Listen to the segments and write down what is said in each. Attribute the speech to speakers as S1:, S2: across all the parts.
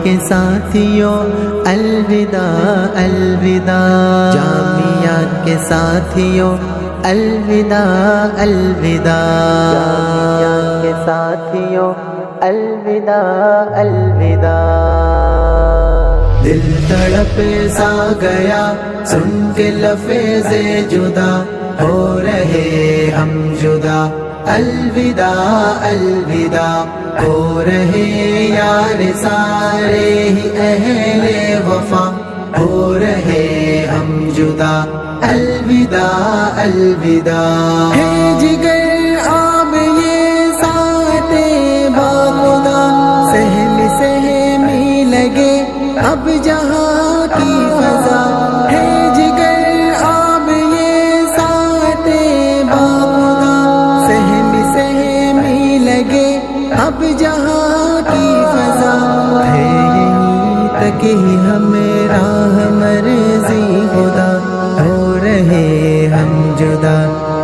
S1: کے ساتھیوں الوداع الوداع، جامعہ کے ساتھیوں الوداع الوداع، جامعہ کے ساتھیوں الوداع الوداع۔ دل تڑپ سا گیا سن کے لفظ جدا، ہو رہے ہم جدا الوداع الوداع، ہو رہے یار سارے ہی اہل وفا، ہو رہے ہم جدا الوداع الوداع۔ ہے جگر آب یہ ساتھ باخدا، سہم سہمی لگے اب جہاں کی فضا، ہے جگر آب یہ ساتھ باخدا، سہم سہمی لگے اب جہاں کی فضا، ہے یہیں تک ہی ہمیں راہ مرضی خدا، ہو رہے ہم جدا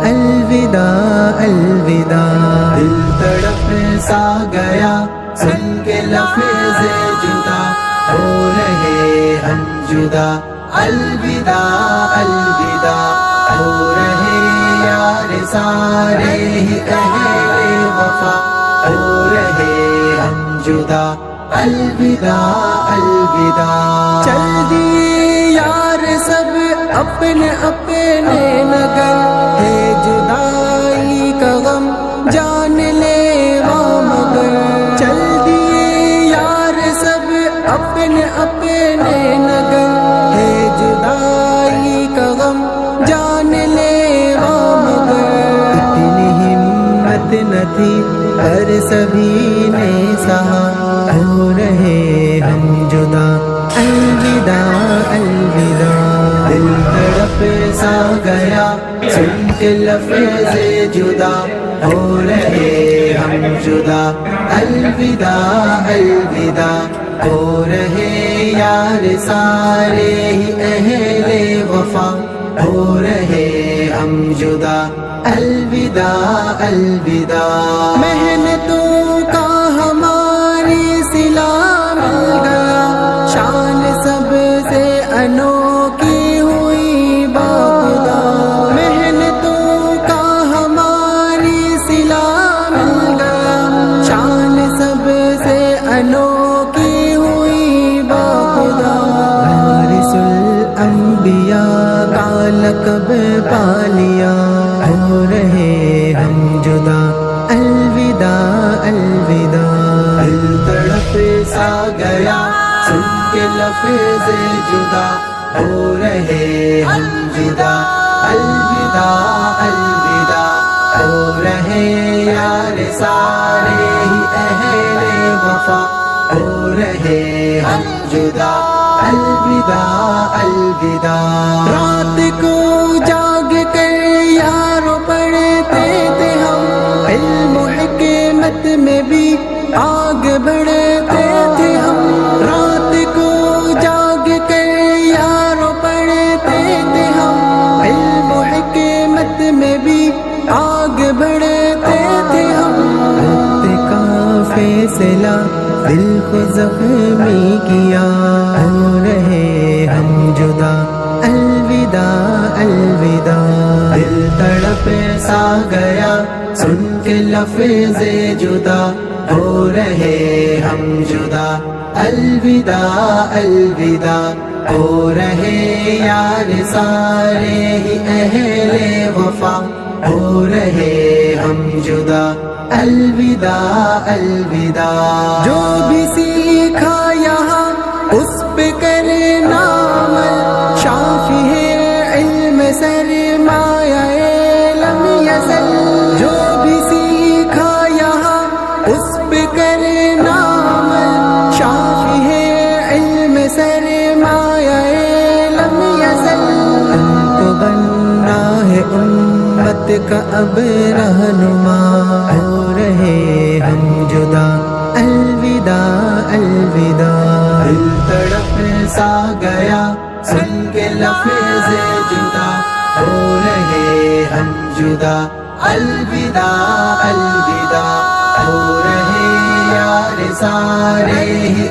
S1: الوداع الوداع۔ دل تڑپ سا گیا سن کے لفظ جدا، ہو رہے ہم جدا الوداع الوداع، ہو رہے یار سارے ہی اہل وفا، ہو رہے ہم جدا الوداع الوداع۔ چل دیے یار سب اپنے اپنے نگر، ہے جدائی کا غم جان لے وہ مگر، چل دیے یار سب اپنے اپنے نگر، ہے جدائی کا غم جان لے وہ مگر، اتنی ہمت نہ تھی پر سبھی نے سہا، ہو رہے ہم جدا الوداع الوداع۔ دل تڑپ سا گیا سن کے لفظ جدا، ہو رہے ہم جدا الوداع الوداع، ہو رہے یار سارے ہی اہل وفا، ہو رہے ہم جدا الوداع الوداع۔ محنتوں کا ہماری صلہ مل گیا، شان سب سے انوکھی ہوئی باخدا، محنتوں کا ہماری صلہ مل گیا، شان سب سے انوکھی ہوئی باخدا، وارث الانبیاء کا لقب پا لیا، ہو رہے ہم جدا الوداع الوداع۔ دل تڑپ سا گیا سن کے لفظ جدا، ہو رہے ہم جدا الوداع الوداع، ہو رہے یار سارے ہی اہل وفا، ہو رہے ہم جدا الوداع الوداع۔ رات کو جاگ کر یارو پڑھتے تھے ہم، علم و حکمت میں بھی آگے بڑھتے تھے ہم، رات کو جاگ کر یارو پڑھتے تھے ہم، علم و حکمت میں بھی آگے بڑھتے تھے ہم، وقت کا فیصلہ دل کو زخمی کیا، ہو رہے ہم جدا الوداع الوداع۔ دل تڑپ سا گیا سن کے لفظ جدا، ہو رہے ہم جدا الوداع الوداع، ہو رہے یار سارے ہی اہل وفا، ہو رہے ہم جدا الوداع الوداع۔ جو بھی سیکھا یہاں اس پہ کرنا عمل، شافی ہے علم سرمایہ لم یزل، جو بھی سیکھا یہاں اس پہ کرنا عمل، شافی ہے علم سرمایہ لم یزل، ہم کو بننا ہے امت کا اب رہنما، ہو رہے ہم جدا الوداع الوداع۔ دل تڑپ سا گیا سن کے لفظ جدا، ہو رہے ہم جدا الوداع الوداع، ہو رہے یار سارے ہی